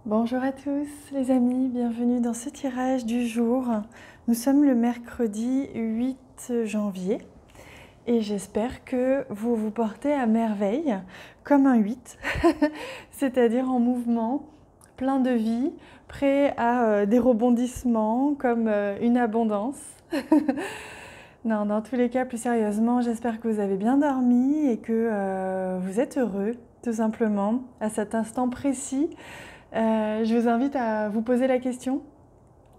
Bonjour à tous les amis, bienvenue dans ce tirage du jour. Nous sommes le mercredi 8 janvier et j'espère que vous vous portez à merveille comme un 8, c'est-à-dire en mouvement, plein de vie, prêt à des rebondissements comme une abondance. Non, dans tous les cas, plus sérieusement, j'espère que vous avez bien dormi et que vous êtes heureux, tout simplement, à cet instant précis. Je vous invite à vous poser la question,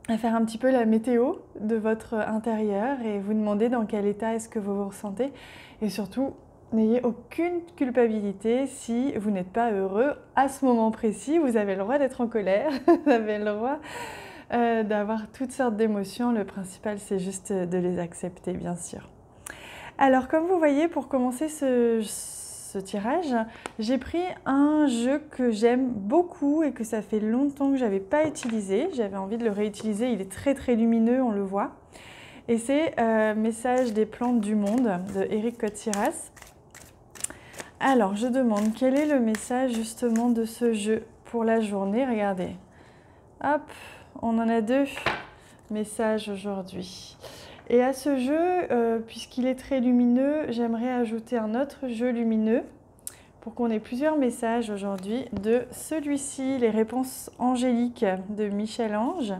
à faire un petit peu la météo de votre intérieur et vous demander dans quel état est-ce que vous vous ressentez. Et surtout, n'ayez aucune culpabilité si vous n'êtes pas heureux à ce moment précis. Vous avez le droit d'être en colère, vous avez le droit d'avoir toutes sortes d'émotions. Le principal, c'est juste de les accepter, bien sûr. Alors, comme vous voyez, pour commencer ce tirage, j'ai pris un jeu que j'aime beaucoup et que ça fait longtemps que je n'avais pas utilisé. J'avais envie de le réutiliser, il est très très lumineux, on le voit. Et c'est Message des plantes du monde de Éric Cotsiras. Alors, je demande quel est le message justement de ce jeu pour la journée. Regardez, hop, on en a deux messages aujourd'hui. Et à ce jeu, puisqu'il est très lumineux, j'aimerais ajouter un autre jeu lumineux pour qu'on ait plusieurs messages aujourd'hui de celui-ci, les réponses angéliques de Michel-Ange.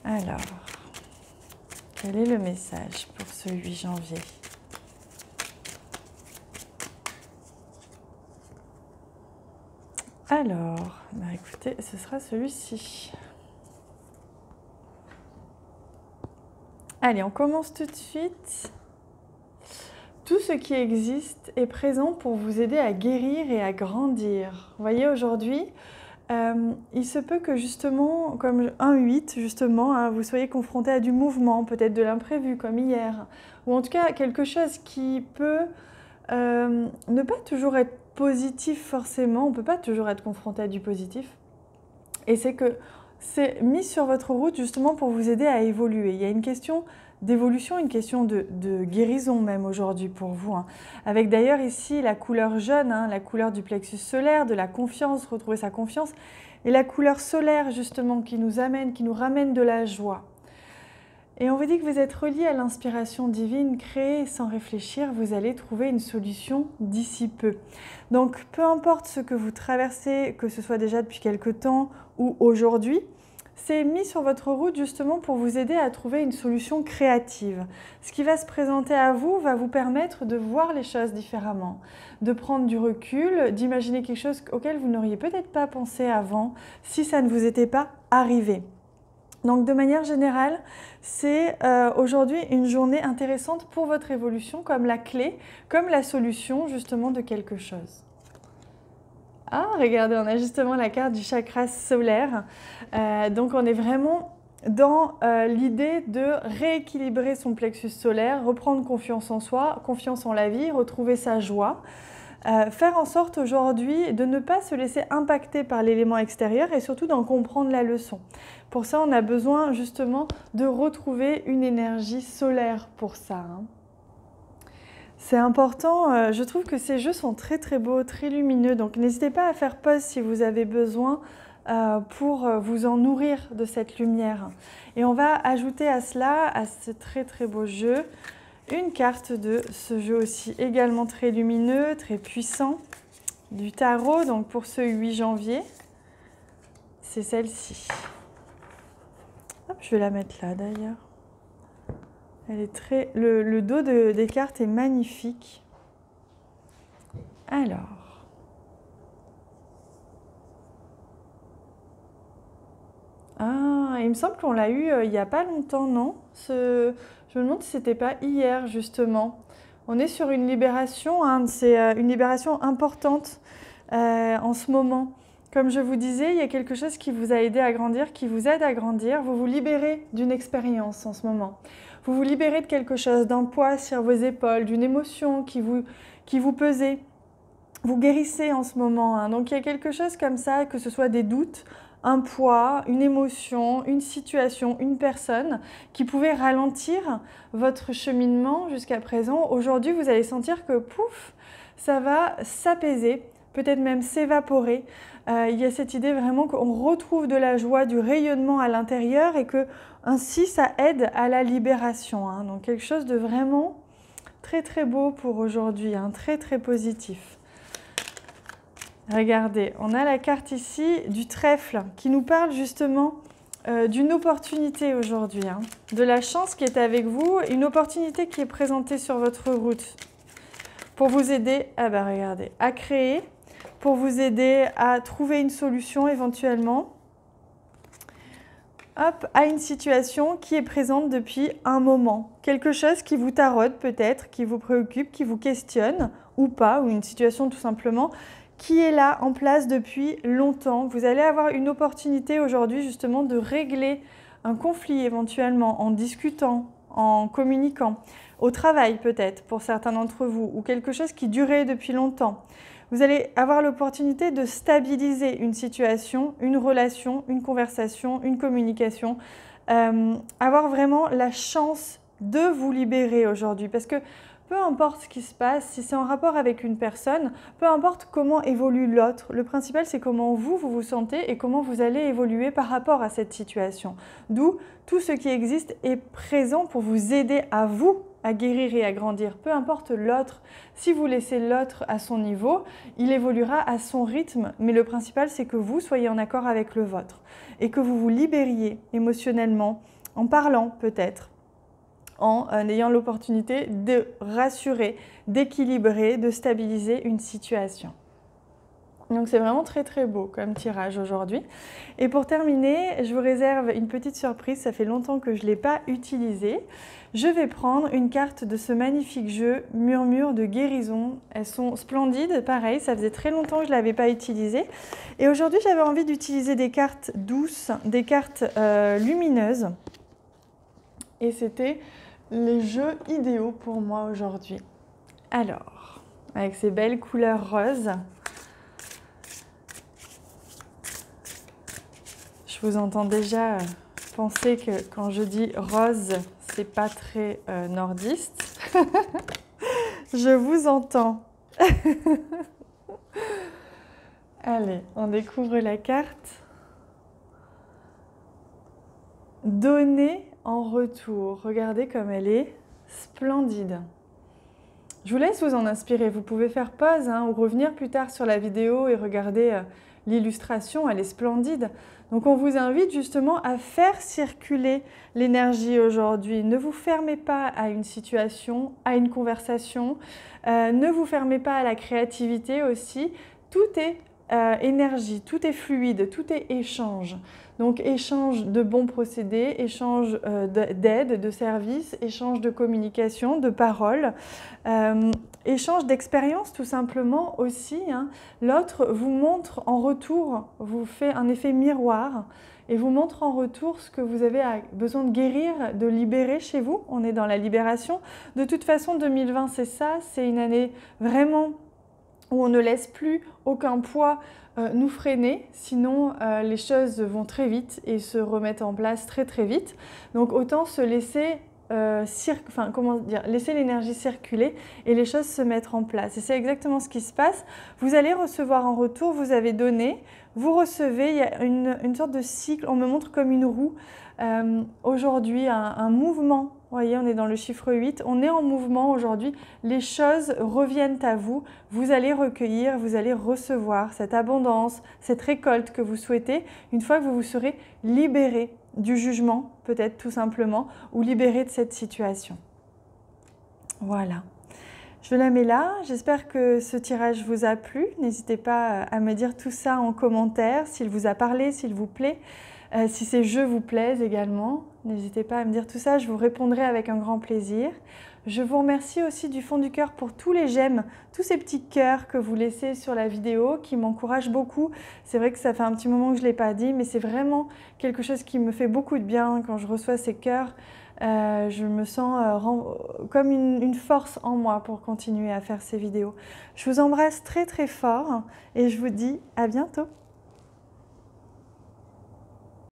Alors, quel est le message pour ce 8 janvier ? Alors, bah écoutez, ce sera celui-ci. Allez, on commence tout de suite. Tout ce qui existe est présent pour vous aider à guérir et à grandir. Vous voyez, aujourd'hui, il se peut que justement, comme un 8, justement, hein, vous soyez confronté à du mouvement, peut-être de l'imprévu, comme hier, ou en tout cas quelque chose qui peut ne pas toujours être positif forcément, on ne peut pas toujours être confronté à du positif, et c'est que c'est mis sur votre route justement pour vous aider à évoluer. Il y a une question d'évolution, une question de guérison même aujourd'hui pour vous, hein. Avec d'ailleurs ici la couleur jaune, hein, la couleur du plexus solaire, de la confiance, retrouver sa confiance, et la couleur solaire justement qui nous ramène de la joie. Et on vous dit que vous êtes relié à l'inspiration divine, créée sans réfléchir, vous allez trouver une solution d'ici peu. Donc peu importe ce que vous traversez, que ce soit déjà depuis quelque temps ou aujourd'hui, c'est mis sur votre route justement pour vous aider à trouver une solution créative. Ce qui va se présenter à vous va vous permettre de voir les choses différemment, de prendre du recul, d'imaginer quelque chose auquel vous n'auriez peut-être pas pensé avant si ça ne vous était pas arrivé. Donc de manière générale, c'est aujourd'hui une journée intéressante pour votre évolution comme la clé, comme la solution justement de quelque chose. Ah, regardez, on a justement la carte du chakra solaire. Donc on est vraiment dans l'idée de rééquilibrer son plexus solaire, reprendre confiance en soi, confiance en la vie, retrouver sa joie. Faire en sorte aujourd'hui de ne pas se laisser impacter par l'élément extérieur et surtout d'en comprendre la leçon. Pour ça, on a besoin justement de retrouver une énergie solaire pour ça, hein. C'est important, je trouve que ces jeux sont très très beaux, très lumineux, donc n'hésitez pas à faire pause si vous avez besoin pour vous en nourrir de cette lumière. Et on va ajouter à cela, à ce très très beau jeu, une carte de ce jeu aussi également très lumineux, très puissant, du tarot, donc pour ce 8 janvier, c'est celle-ci. Hop, je vais la mettre là d'ailleurs. Elle est très, le dos des cartes est magnifique. Alors, ah, il me semble qu'on l'a eu il n'y a pas longtemps, non ? Je me demande si c'était pas hier justement. On est sur une libération, hein, c'est une libération importante en ce moment. Comme je vous disais, il y a quelque chose qui vous a aidé à grandir, qui vous aide à grandir. Vous vous libérez d'une expérience en ce moment. Vous vous libérez de quelque chose, d'un poids sur vos épaules, d'une émotion qui vous pesait. Vous guérissez en ce moment, hein. Donc il y a quelque chose comme ça, que ce soit des doutes, un poids, une émotion, une situation, une personne qui pouvait ralentir votre cheminement jusqu'à présent. Aujourd'hui, vous allez sentir que pouf, ça va s'apaiser, peut-être même s'évaporer. il y a cette idée vraiment qu'on retrouve de la joie, du rayonnement à l'intérieur et que ainsi ça aide à la libération. Hein. Donc quelque chose de vraiment très très beau pour aujourd'hui, hein, très très positif. Regardez, on a la carte ici du trèfle qui nous parle justement d'une opportunité aujourd'hui, hein, de la chance qui est avec vous, une opportunité qui est présentée sur votre route pour vous aider regardez, à créer, pour vous aider à trouver une solution éventuellement à une situation qui est présente depuis un moment. Quelque chose qui vous taraude peut-être, qui vous préoccupe, qui vous questionne ou pas, ou une situation tout simplement qui est là en place depuis longtemps. Vous allez avoir une opportunité aujourd'hui justement de régler un conflit éventuellement en discutant, en communiquant, au travail peut-être pour certains d'entre vous, ou quelque chose qui durait depuis longtemps. Vous allez avoir l'opportunité de stabiliser une situation, une relation, une conversation, une communication, avoir vraiment la chance de vous libérer aujourd'hui parce que peu importe ce qui se passe, si c'est en rapport avec une personne, peu importe comment évolue l'autre, le principal c'est comment vous vous sentez et comment vous allez évoluer par rapport à cette situation. D'où tout ce qui existe est présent pour vous aider à vous à guérir et à grandir. Peu importe l'autre, si vous laissez l'autre à son niveau, il évoluera à son rythme, mais le principal c'est que vous soyez en accord avec le vôtre et que vous vous libériez émotionnellement en parlant peut-être, en ayant l'opportunité de rassurer, d'équilibrer, de stabiliser une situation. Donc c'est vraiment très très beau comme tirage aujourd'hui. Et pour terminer, je vous réserve une petite surprise, ça fait longtemps que je ne l'ai pas utilisée. Je vais prendre une carte de ce magnifique jeu Murmure de guérison. Elles sont splendides, pareil, ça faisait très longtemps que je ne l'avais pas utilisée. Et aujourd'hui j'avais envie d'utiliser des cartes douces, des cartes lumineuses. Et c'était les jeux idéaux pour moi aujourd'hui. Alors, avec ces belles couleurs roses, je vous entends déjà penser que quand je dis rose, c'est pas très nordiste. Je vous entends. Allez, on découvre la carte. Donner en retour. Regardez comme elle est splendide. Je vous laisse vous en inspirer. Vous pouvez faire pause ou revenir plus tard sur la vidéo et regarder l'illustration. Elle est splendide. Donc on vous invite justement à faire circuler l'énergie aujourd'hui. Ne vous fermez pas à une situation, à une conversation. Ne vous fermez pas à la créativité aussi. Tout est énergie, tout est fluide, tout est échange. Donc échange de bons procédés, échange d'aide, de services, échange de communication, de paroles, échange d'expériences tout simplement aussi. L'autre vous montre en retour, vous fait un effet miroir et vous montre en retour ce que vous avez besoin de guérir, de libérer chez vous. On est dans la libération. De toute façon, 2020, c'est ça, c'est une année vraiment où on ne laisse plus aucun poids nous freiner, sinon les choses vont très vite et se remettent en place très très vite. Donc autant se laisser, laisser l'énergie circuler et les choses se mettre en place. Et c'est exactement ce qui se passe. Vous allez recevoir en retour, vous avez donné, vous recevez, il y a une sorte de cycle, on me montre comme une roue. Aujourd'hui, un mouvement. Vous voyez, on est dans le chiffre 8, on est en mouvement aujourd'hui, les choses reviennent à vous, vous allez recueillir, vous allez recevoir cette abondance, cette récolte que vous souhaitez, une fois que vous vous serez libéré du jugement, peut-être tout simplement, ou libéré de cette situation. Voilà. Je la mets là, j'espère que ce tirage vous a plu, n'hésitez pas à me dire tout ça en commentaire, s'il vous a parlé, s'il vous plaît. Si ces jeux vous plaisent également, n'hésitez pas à me dire tout ça, je vous répondrai avec un grand plaisir. Je vous remercie aussi du fond du cœur pour tous les j'aime, tous ces petits cœurs que vous laissez sur la vidéo qui m'encouragent beaucoup. C'est vrai que ça fait un petit moment que je ne l'ai pas dit, mais c'est vraiment quelque chose qui me fait beaucoup de bien quand je reçois ces cœurs. Je me sens comme une force en moi pour continuer à faire ces vidéos. Je vous embrasse très très fort et je vous dis à bientôt.